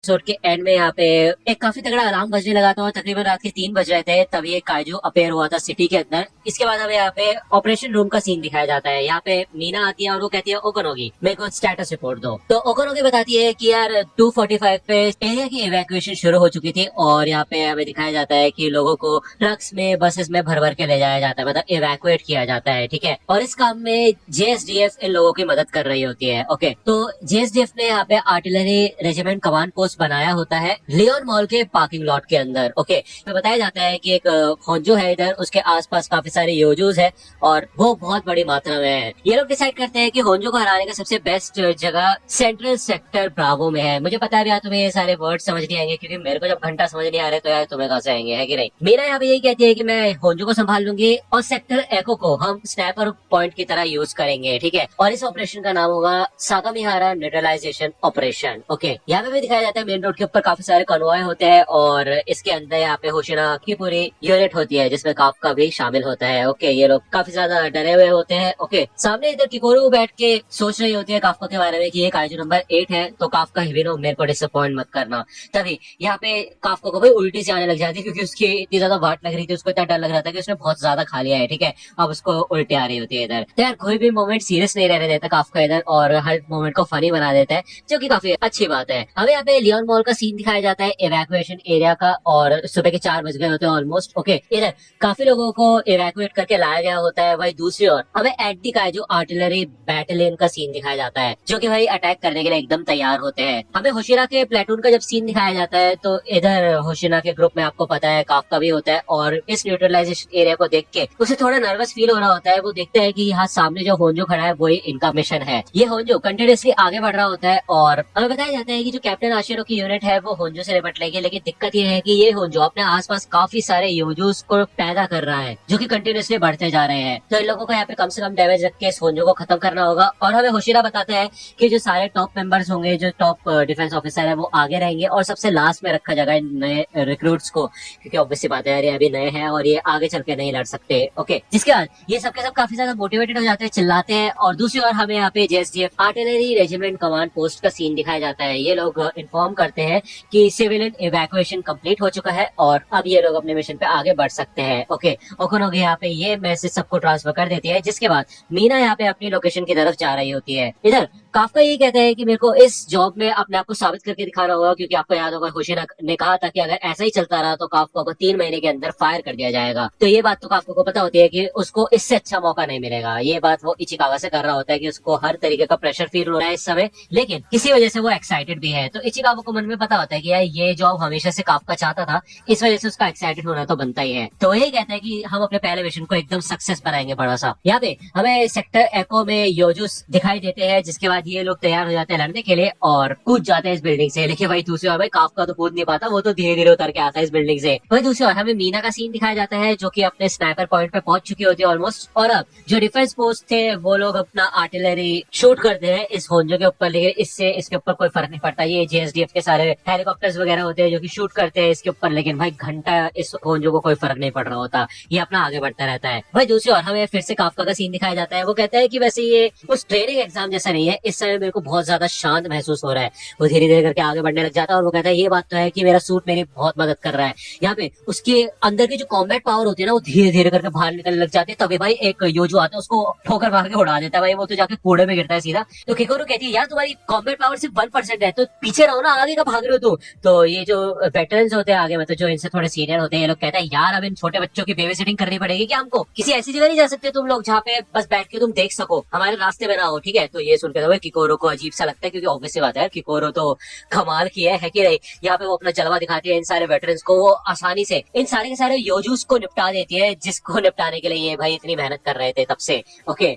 Episode के and में यहाँ पे एक काफी तगड़ा अलार्म बजने लगा था और तकरीबन रात के 3 बज रहे थे तब ये काइजू अपेयर हुआ था सिटी के अंदर। इसके बाद हमें यहाँ पे ऑपरेशन रूम का सीन दिखाया जाता है। यहाँ पे मीना आती है और वो कहती है ओकोनोगी मेरे को स्टेटस रिपोर्ट दो। तो ओकोनोगी बताती है कि यार 2:45 पे एरिया की इवैक्यूएशन शुरू हो चुकी थी और यहाँ पे हमें दिखाया जाता है कि लोगों को ट्रक्स में बसेस में भर भर के ले जाया जाता है, मतलब इवैक्यूएट किया जाता है। ठीक है, और इस काम में जेएसडीएफ इन लोगों की मदद कर रही होती है। ओके, तो जेएसडीएफ ने यहाँ पे आर्टिलरी रेजिमेंट कमांड पोस्ट बनाया होता है लियोन मॉल के पार्किंग लॉट के अंदर। ओके, तो बताया जाता है कि एक होंजो है इधर, उसके आसपास काफी सारे योजोज है और वो बहुत बड़ी मात्रा में है। ये लोग डिसाइड करते हैं कि होंजो को हराने का सबसे बेस्ट जगह सेंट्रल सेक्टर ब्रावो में है। मुझे पता है यार तुम्हें ये सारे वर्ड समझ नहीं आएंगे क्योंकि मेरे को जब घंटा समझ नहीं आ रहे तो यार तुम्हें कहाँ से आएंगे, है कि नहीं। मीना यहाँ पे यही कहती है कि मैं होंजो को संभाल लूंगी और सेक्टर एको को हम स्नैपर पॉइंट की तरह यूज करेंगे। ठीक है, और इस ऑपरेशन का नाम होगा सागामिहारा न्यूट्रलाइजेशन ऑपरेशन। ओके, यहाँ पे भी दिखाया जाता है मेन रोड के ऊपर काफी सारे कन्वॉय होते हैं और इसके अंदर यहाँ पे होशिना की पूरी यूनिट होती है जिसमें काफका भी शामिल होता है। ओके, ये लोग काफी ज्यादा डरे हुए होते हैं। ओके, सामने इधर किकोरू बैठ के सोच रही होती है काफका के बारे में कि ये काइजू नंबर 8 है, तो काफका हिबिनो मेरे को डिसअपॉइंट मत करना। तभी यहाँ पे काफका को भी उल्टी से आने लग जाती है क्योंकि उसकी इतनी ज्यादा वाट लग रही थी, उसको इतना डर लग रहा था कि उसने बहुत ज्यादा खा लिया है। ठीक है, अब उसको उल्टी आ रही होती है इधर। तो यार कोई भी मोमेंट सीरियस नहीं रहने देता काफका इधर और हर मोमेंट को फनी बना देता है, जो कि काफी अच्छी बात है। हमें यहाँ पे लियोन मॉल का सीन दिखाया जाता है इवैक्यूएशन एरिया का और सुबह के 4 बज गए होते हैं ऑलमोस्ट। ओके, इधर काफी लोगों को इवैक्यूएट करके लाया गया होता है। वही दूसरी ओर हमें एंटी काइजू आर्टिलरी बैटलियन का सीन दिखाया जाता है जो कि भाई अटैक करने के लिए एकदम तैयार होते हैं। हमें होशिना के प्लेटून का जब सीन दिखाया जाता है तो इधर होशिना के ग्रुप में आपको पता है काफका भी होता है और इस न्यूट्रलाइजेशन एरिया को देख के उसे थोड़ा नर्वस फील हो रहा होता है। वो देखते हैं कि यहाँ सामने जो होंजो खड़ा है वही इनका मिशन है। ये होंजो कंटिन्यूसली आगे बढ़ रहा होता है और हमें बताया जाता है कि जो कैप्टन आशिरो की यूनिट है वो होंजो से निपट लेगी, लेकिन दिक्कत ये है कि ये होंजो अपने आसपास काफी सारे योजोस को पैदा कर रहा है जो कि कंटिन्यूसली बढ़ते जा रहे हैं। तो इन लोगों को यहाँ पे कम से कम डैमेज रख के इस होंजो को खत्म करना होगा। और हमें होशिरा बताता है कि जो सारे टॉप मेंबर्स होंगे, जो टॉप डिफेंस ऑफिसर है, वो आगे रहेंगे और सबसे लास्ट में रखा जाएगा नए रिक्रूट्स को, क्योंकि ऑब्वियसली बात है यार ये अभी नए हैं और ये आगे चल के नहीं लड़ सकते। ओके, जिसके बाद ये सबके सब काफी ज्यादा मोटिवेटेड हो जाते हैं, चिल्लाते हैं। और दूसरी ओर हमें यहाँ पे जेएसडीएफ आर्टिलरी रेजिमेंट कमांड पोस्ट का सीन दिखाया जाता है। ये लोग इन्फॉर्म करते हैं कि सिविलियन इवैक्यूएशन कंप्लीट हो चुका है और अब ये लोग अपने मिशन पे आगे बढ़ सकते हैं। ओके, ओकोनोगी यहाँ पे ये मैसेज सबको ट्रांसफर कर देती है, जिसके बाद मीना यहाँ पे अपनी लोकेशन की तरफ जा रही होती है। इधर काफका ये कहता है कि मेरे को इस जॉब में अपने आप को साबित करके दिखाना होगा, क्योंकि आपको याद होगा होशिना ने कहा था कि अगर ऐसा ही चलता रहा तो काफका को 3 महीने के अंदर फायर कर दिया जाएगा। तो ये बात तो काफका को पता होती है कि उसको इससे अच्छा मौका नहीं मिलेगा। ये बात वो इचिकावा से कर रहा होता है कि उसको हर तरीके का प्रेशर फील हो रहा है इस समय, लेकिन किसी वजह से वो एक्साइटेड भी है। तो इचिकावा को मन में पता होता है कि यार ये जॉब हमेशा से काफका चाहता था, इस वजह से उसका एक्साइटेड होना तो बनता ही है। तो यही कहता है कि हम अपने पहले मिशन को एकदम सक्सेस बनाएंगे बड़ा सा। यहाँ पे हमें सेक्टर एको में योजुस दिखाई देते हैं, जिसके बाद ये लोग तैयार हो जाते हैं लड़ने के लिए और कूद जाते हैं इस बिल्डिंग से। लेकिन भाई दूसरी ओर भाई काफका तो कूद नहीं पाता, वो तो धीरे धीरे उतर के आता है इस बिल्डिंग से। वही दूसरी ओर हमें मीना का सीन दिखाया जाता है जो कि अपने स्नाइपर पॉइंट पे पहुंच चुकी होती है ऑलमोस्ट। और अब जो डिफेंस पोस्ट थे वो लोग अपना आर्टिलरी शूट करते हैं इस होंजो के ऊपर, लेकिन इससे इसके ऊपर कोई फर्क नहीं पड़ता। ये जेएसडीएफ के सारे हेलीकॉप्टर्स वगैरह होते हैं जो कि शूट करते हैं इसके ऊपर, लेकिन भाई घंटा इस होंजो को कोई फर्क नहीं पड़ रहा होता, ये अपना आगे बढ़ता रहता है। भाई दूसरी ओर हमें फिर से काफका का सीन दिखाया जाता है। वो कहता है कि वैसे ये उस ट्रेनिंग एग्जाम जैसा नहीं है, इस समय मेरे को बहुत ज्यादा शांत महसूस हो रहा है। वो धीरे धीरे करके आगे बढ़ने लग जाता है और वो कहता है ये बात तो है कि मेरा सूट मेरी बहुत मदद कर रहा है। यहाँ पे उसके अंदर की जो कॉम्बैट पावर होती है ना वो धीरे धीरे करके बाहर निकलने लग जाती है। तभी भाई एक योजो आता है उसको ठोकर मार के उड़ा देता है, भाई वो तो जाके कूड़े में गिरता है सीधा। तो किकोरू कहती है यार तुम्हारी कॉम्बैट पावर सिर्फ 1% है, तो पीछे रहो ना, आगे का भाग रहे हो तुम। तो ये जो वेटरन्स होते हैं आगे, मतलब जो इनसे थोड़े सीनियर होते हैं, ये लोग कहते हैं यार अब इन छोटे बच्चों की बेबी सिटिंग करनी पड़ेगी क्या हमको, किसी ऐसी जगह नहीं जा सकते तुम लोग जहाँ पे बस बैठ के तुम देख सको, हमारे रास्ते में ना हो। ठीक है, तो ये सुनकर किकोरू को अजीब सा लगता है क्योंकि ऑब्वियसली बात है किकोरू तो कमाल किया है कि नहीं। यहाँ पे वो अपना जलवा दिखाती है इन सारे वेटरन्स को, वो आसानी से इन सारे के सारे योजूस को निपटा देती है जिसको निपटाने के लिए ये भाई इतनी मेहनत कर रहे थे तब से। ओके,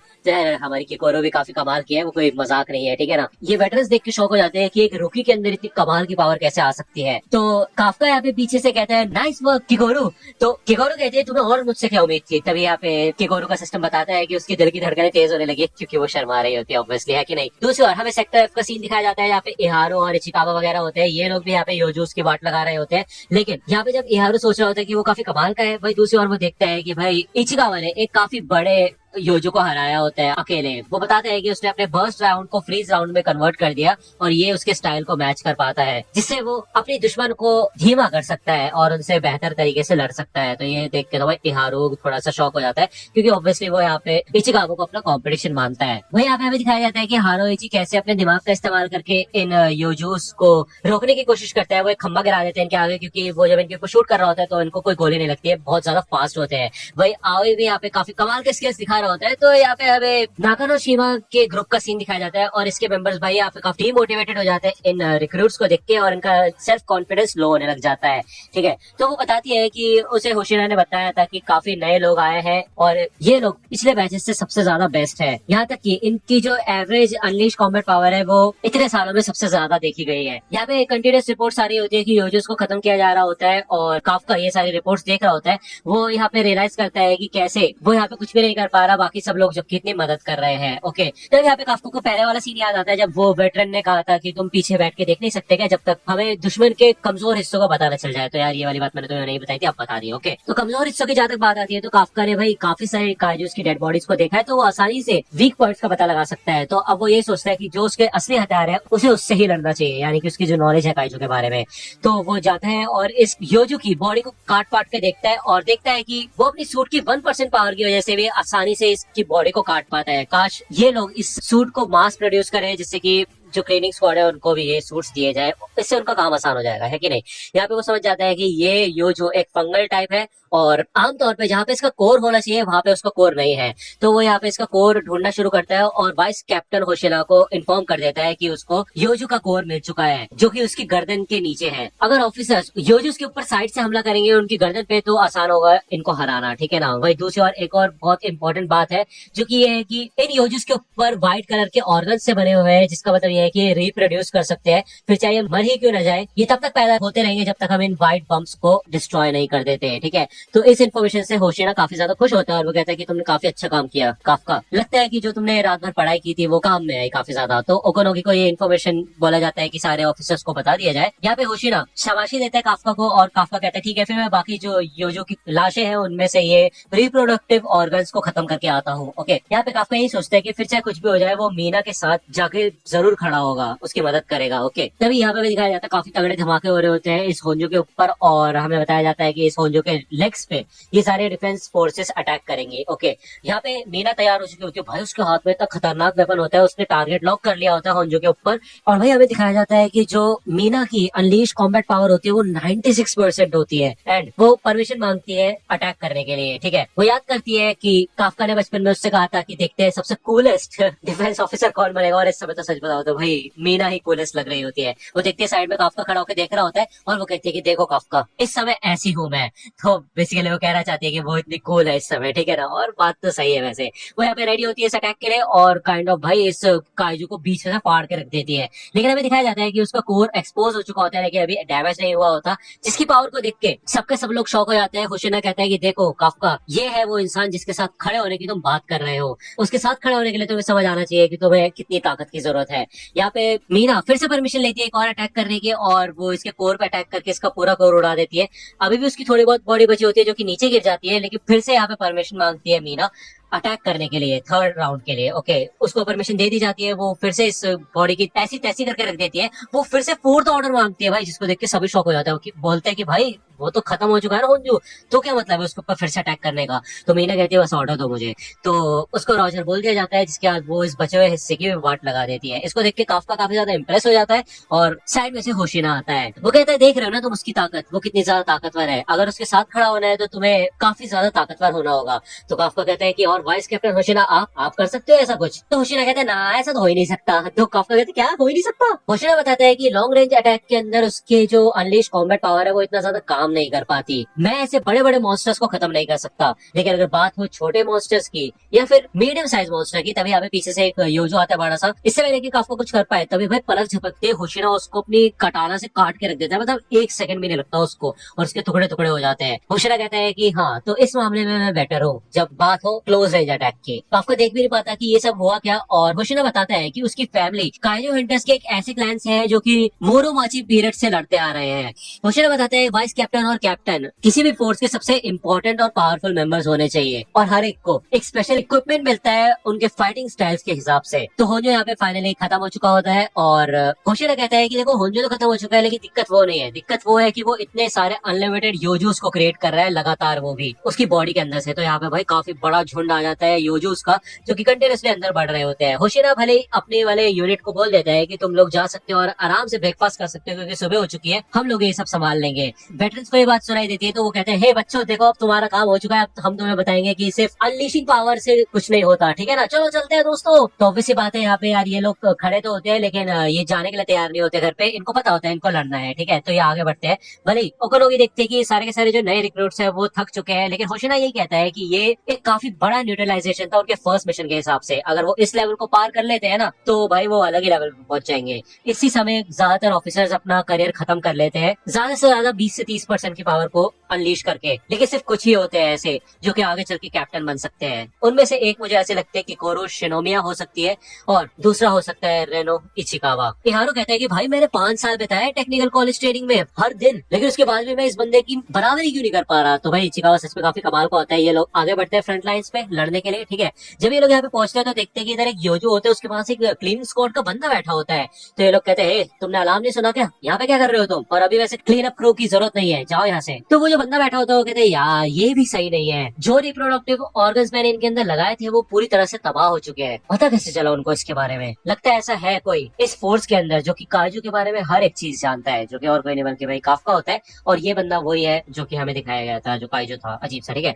हमारी किकोरू भी काफी कमाल की है, वो कोई मजाक नहीं है। ठीक है ना, ये वेटरन्स देख के शौक हो जाते हैं कि एक रूकी के अंदर इतनी कमाल की पावर कैसे आ सकती है। तो काफका यहाँ पे पीछे से कहता है नाइस वर्क किकोरू। तो किकोरू कहती है तुम्हें और मुझसे क्या उम्मीद थी। तभी यहाँ पे किकोरू का सिस्टम बताता है कि उसकी दिल की धड़कनें तेज होने लगी क्योंकि वो शर्मा रही होती है ऑब्वियसली, है कि नहीं। दूसरी ओर हमें सेक्टर एफ का सीन दिखाया जाता है। यहाँ पे इहारो और इचिकावा वगैरह होते हैं, ये लोग भी यहाँ पे योजूस की वाट लगा रहे होते हैं। लेकिन यहाँ पे जब इहारो सोच रहा होता है कि वो काफी कमाल का है, भाई दूसरी ओर वो देखता है कि भाई इचिकावा ने एक काफी बड़े योजो को हराया होता है अकेले, वो बताता है कि उसने अपने बर्स्ट राउंड को फ्रीज राउंड में कन्वर्ट कर दिया और ये उसके स्टाइल को मैच कर पाता है, जिससे वो अपने दुश्मन को धीमा कर सकता है और उनसे बेहतर तरीके से लड़ सकता है। तो ये देख के तो भाई इहारो थोड़ा सा शॉक हो जाता है, क्योंकि ऑब्वियसली वो यहाँ पे इचिकागो को अपना कॉम्पिटिशन मानता है। वही यहाँ पे हमें दिखाया जाता है कि हारोइची कैसे अपने दिमाग का इस्तेमाल करके इन योजोस को रोकने की कोशिश करता है। वो एक खंबा गिरा देते हैं इनके आगे, क्योंकि वो जब इनके ऊपर शूट कर रहा होता है तो इनको कोई गोली नहीं लगती है, बहुत ज्यादा फास्ट होते हैं। वही आओई भी यहाँ पे काफी कमाल के स्किल्स दिखा रहा होता है। तो यहाँ पे हमें नाकानोशिमा के ग्रुप का सीन दिखाया जाता है और इसके मेंबर्स भाई यहाँ पे काफी मोटिवेटेड हो जाते हैं इन रिक्रूट्स को देख के और इनका सेल्फ कॉन्फिडेंस लो होने लग जाता है। ठीक है, तो वो बताती है कि उसे होशिना ने बताया था कि काफी नए लोग आए हैं और ये लोग पिछले बैचेस से सबसे ज्यादा बेस्ट है, यहाँ तक कि इनकी जो एवरेज अनलीश कॉम्बैट पावर है वो इतने सालों में सबसे ज्यादा देखी गई है। यहाँ पे कंटिन्यूस रिपोर्ट सारी होती है कि योजोस को खत्म किया जा रहा होता है और काफका ये सारी रिपोर्ट्स देख रहा होता है। वो यहाँ पे रियलाइज करता है कि कैसे वो यहाँ पे कुछ भी नहीं कर पा रहा, बाकी सब लोग जब कितनी मदद कर रहे हैं। ओके, तब यहाँ पे काफका को पहले वाला सीन याद आता है जब वो वेटरन ने कहा था कि तुम पीछे बैठ के देख नहीं सकते क्या जब तक हमें दुश्मन के कमजोर हिस्सों का पता न चल जाए। तो यार ये वाली बात मैंने तुम्हें नहीं बताई थी, अब बता दी। ओके, तो कमजोर हिस्सों की जहां तक बात आती है तो काफका ने भाई काफी सारे काइजूस की डेड बॉडीज को देखा है, तो वो आसानी से वीक पॉइंट्स का पता लगा सकता है। तो अब वो ये सोचता है कि जो उसके असली हथियार है उसे उससे ही लड़ना चाहिए, यानी कि उसकी जो नॉलेज है काइजू के बारे में। तो वो जाता है और इस योजो की बॉडी को काट पाट के देखता है और देखता है कि वो अपनी सूट की 1% पावर की वजह से भी आसानी से इसकी बॉडी को काट पाता है। काश ये लोग इस सूट को मास प्रोड्यूस करें, जिससे कि जो क्लीनिंग स्क्वाड है उनको भी ये सूट्स दिए जाए, इससे उनका काम आसान हो जाएगा, है कि नहीं। यहाँ पे वो समझ जाता है कि ये योजो एक फंगल टाइप है और आमतौर पे जहाँ पे इसका कोर होना चाहिए वहां पे उसका कोर नहीं है। तो वो यहाँ पे इसका कोर ढूंढना शुरू करता है और वाइस कैप्टन होशिना को इन्फॉर्म कर देता है कि उसको योजो का कोर मिल चुका है, जो कि उसकी गर्दन के नीचे है। अगर ऑफिसर्स योजो के ऊपर साइड से हमला करेंगे उनकी गर्दन पे तो आसान होगा इनको हराना, ठीक है ना। वही दूसरी और एक और बहुत इंपॉर्टेंट बात है जो कि ये है कि इन योजोस के ऊपर व्हाइट कलर के ऑर्गन से बने हुए हैं, जिसका मतलब ये है कि रिप्रोड्यूस कर सकते हैं, फिर चाहे मर ही क्यों न जाए ये तब तक पैदा होते रहेंगे जब तक हम इन व्हाइट बम्स को डिस्ट्रॉय नहीं कर देते हैं। ठीक है, तो इस इन्फॉर्मेशन से होशिना काफी ज्यादा खुश होता है और वो कहता है कि तुमने काफी अच्छा काम किया काफका, लगता है कि जो तुमने रात भर पढ़ाई की थी वो काम में आई काफी ज्यादा। तो ओकोनोगी को ये इन्फॉर्मेशन बोला जाता है कि सारे ऑफिसर्स को बता दिया जाए। यहाँ पे होशिना शाबाशी देता है काफका को और काफका कहता है ठीक है, फिर मैं बाकी जो योजो की लाशें हैं उनमें से ये रिप्रोडक्टिव ऑर्गन्स को खत्म करके आता हूँ। ओके, यहाँ पे काफका यही सोचता है कि फिर चाहे कुछ भी हो जाए वो मीना के साथ जाके जरूर खड़ा होगा, उसकी मदद करेगा। ओके, तभी यहाँ पे भी दिखाया जाता है काफी तगड़े धमाके हो रहे होते हैं इस होंजो के ऊपर और हमें बताया जाता है कि इस होंजो के लेग्स पे ये सारे डिफेंस फोर्सेस अटैक करेंगे। ओके, यहाँ पे मीना तैयार हो चुकी होती है, भाई उसके हाथ में इतना खतरनाक वेपन होता है, उसने टारगेट लॉक कर लिया होता है होंजो के ऊपर। और भाई हमें दिखाया जाता है कि जो मीना की अनलीश कॉम्बैट पावर होती है वो 96% होती है एंड वो परमिशन मांगती है अटैक करने के लिए। ठीक है, वो याद करती है कि काफका ने बचपन में उससे कहा था कि देखते हैं सबसे कूलेस्ट डिफेंस ऑफिसर कौन बनेगा, और इस समय तो सच बताओ तो भाई मीना ही कूलेस्ट लग रही होती है। वो देखती है साइड में काफका खड़ा होकर देख रहा होता है और वो कहती है कि देखो काफका इस समय ऐसी हूँ मैं। तो बेसिकली वो कहना चाहती है कि वो इतनी कूल है इस समय, ठीक है ना। और बात तो सही है वैसे। वो यहाँ पे रेडी होती है इस अटैक के लिए और काइंड ऑफ भाई इस काइजू को बीच से फाड़ के रख देती है, लेकिन हमें दिखाया जाता है कि उसका कोर एक्सपोज हो चुका होता है लेकिन अभी डैमेज नहीं हुआ होता, जिसकी पावर को देख के सबके सब लोग शॉक हो जाते हैं। होशिना कहता है कि देखो काफका ये है वो इंसान जिसके साथ खड़े होने की तुम बात कर रहे हो, उसके साथ खड़े होने के लिए तुम्हें समझ आना चाहिए कि तुम्हें कितनी ताकत की जरूरत है। यहाँ पे मीना फिर से परमिशन लेती है एक और अटैक करने की और वो इसके कोर पे अटैक करके इसका पूरा कोर उड़ा देती है। अभी भी उसकी थोड़ी बहुत बॉडी बची होती है जो कि नीचे गिर जाती है, लेकिन फिर से यहाँ पे परमिशन मांगती है मीना अटैक करने के लिए थर्ड राउंड के लिए। ओके, उसको परमिशन दे दी जाती है, वो फिर से इस बॉडी की ऐसी तैसी करके रख देती है। वो फिर से फोर्थ ऑर्डर मांगती है भाई, जिसको देख के सभी शॉक हो जाता है। बोलते हैं कि भाई वो तो खत्म हो चुका है ना होंजो, तो क्या मतलब है उसके ऊपर फिर से अटैक करने का। तो मीना कहती है बस ऑर्डर दो मुझे, तो उसको रॉजर बोल दिया जाता है, जिसके बाद वो इस बचे हुए हिस्से की वाट लगा देती है। इसको देख के काफका काफी ज्यादा इंप्रेस हो जाता है और साइड में से होशिना आता है। वो कहता है देख रहे हो ना तुम उसकी ताकत, वो कितनी ज्यादा ताकतवर है, अगर उसके साथ खड़ा होना है तो तुम्हें काफी ज्यादा ताकतवर होना होगा। तो काफका कहता है कि और वाइस कैप्टन होशिना आप कर सकते हो ऐसा कुछ। तो होशिना कहता है ना ऐसा तो हो ही नहीं सकता। तो काफका कहते क्या हो ही नहीं सकता। होशिना बताता है कि लॉन्ग रेंज अटैक के अंदर उसके जो अनलीश कॉम्बैट पावर है वो इतना ज्यादा काम नहीं कर पाती। मैं ऐसे बड़े बड़े मॉन्स्टर्स को खत्म नहीं कर सकता, लेकिन अगर बात हो छोटे मॉन्स्टर्स की या फिर मीडियम साइज मॉन्स्टर की, तभी हमें पीछे से एक योजो आता है बड़ा सा। इससे पहले कि काफका कुछ कर पाए तभी भाई पलक झपकते होशिना उसको अपनी कटाना से काट के रख देता है, मतलब 1 सेकंड भी नहीं लगता उसको और उसके टुकड़े टुकड़े हो जाते हैं। होशिना कहता है कि हाँ तो इस मामले में मैं बेटर हूँ जब बात हो क्लोज क्लोज रेंज अटैक की। तो आपको देख भी नहीं पाता कि ये सब हुआ क्या, और होशिना बताता है कि उसकी फैमिली काइजो हंटर्स के एक ऐसे क्लैन से है जो कि मोरोमाची पीरियड से लड़ते आ रहे हैं। होशिना बताते हैं वाइस कैप्टन और कैप्टन किसी भी फोर्स के सबसे इंपॉर्टेंट और पावरफुल मेंबर्स होने चाहिए, और हर एक को एक स्पेशल इक्विपमेंट मिलता है उनके फाइटिंग स्टाइल्स के हिसाब से। तो होंजो यहाँ पे फाइनली खत्म हो चुका होता है, और होशिना कहता है कि देखो होंजो तो खत्म हो चुका है, लेकिन दिक्कत वो नहीं है, दिक्कत वो है कि वो इतने सारे अनलिमिटेड योजूस को क्रिएट कर रहा है लगातार, वो भी उसकी बॉडी के अंदर से। तो यहाँ पे भाई काफी बड़ा झुंड आ जाता है योजूस का, जो कि कंटिन्यूसली अंदर बढ़ रहे होते हैं। होशिना भले ही अपने वाले यूनिट को बोल देता है कि तुम लोग जा सकते हो और आराम से ब्रेकफास्ट कर सकते हो क्योंकि सुबह हो चुकी है, हम लोग ये सब संभाल लेंगे। वेटरन्स को ये बात सुनाई देती है तो वो कहते हैं, हे बच्चों देखो अब तुम्हारा काम हो चुका है, अब हम तुम्हें बताएंगे कि सिर्फ अनलीशिंग पावर से कुछ नहीं होता, ठीक है ना, चलो चलते हैं दोस्तों। तो ऑब्वियस सी बात है यहाँ पे यार ये लोग खड़े तो होते हैं लेकिन ये जाने के लिए तैयार नहीं होते घर पे, इनको पता होता है इनको लड़ना है, ठीक है, तो ये आगे बढ़ते हैं। भले ही ओकोनोगी देखते हैं कि सारे के सारे जो नए रिक्रूट्स हैं वो थक चुके हैं, लेकिन होशिना यही कहता है कि ये एक काफी बड़ा न्यूट्रलाइजेशन था उनके फर्स्ट मिशन के हिसाब से, अगर वो इस लेवल को पार कर लेते हैं ना तो भाई वो अलग ही लेवल पे पहुंच जाएंगे। इसी समय ज्यादातर ऑफिसर्स अपना करियर खत्म कर लेते हैं, ज्यादा से ज्यादा 20 से 30% की पावर को अनलीश करके, लेकिन सिर्फ कुछ ही होते हैं ऐसे जो कि आगे चल के कैप्टन बन सकते हैं। उनमें से एक मुझे ऐसे लगते हैं कि कोरो शिनोमिया हो सकती है, और दूसरा हो सकता है रेनो इचिकावा। इहारो कहता है कि भाई मैंने 5 साल बिताए टेक्निकल कॉलेज ट्रेनिंग में हर दिन, लेकिन उसके बाद भी मैं इस बंदे की बराबरी क्यों नहीं कर पा रहा। तो भाई इचिकावा सच में काफी कमाल को आता है। ये लोग आगे बढ़ते हैं फ्रंट लाइंस पे लड़ने के लिए, ठीक है। जब ये लोग यहाँ पे पहुंचते हैं तो देखते हैं कि इधर एक योजो होते हैं, उसके पास एक क्लीन स्क्वाड का बंदा बैठा होता है। तो ये लोग कहते हैं, तुमने अलार्म नहीं सुना क्या, यहाँ पे क्या कर रहे हो तुम, और अभी वैसे क्लीन अप क्रू की जरूरत नहीं है, जाओ यहाँ से। तो वो जो बंदा बैठा होता है वो कहते हैं, यार ये भी सही नहीं है, जो रिप्रोडक्टिव ऑर्गन्स मैंने इनके अंदर लगाए थे वो पूरी तरह से तबाह हो चुके हैं। पता कैसे चला उनको इसके बारे में, लगता है ऐसा है कोई इस फोर्स के अंदर जो कि काजू के बारे में हर एक चीज जानता है, जो कि और कोई नहीं बल्कि भाई काफका होता है। और ये बंदा वही है जो कि हमें दिखाया गया था जो काजू था, अजीब सा, ठीक है।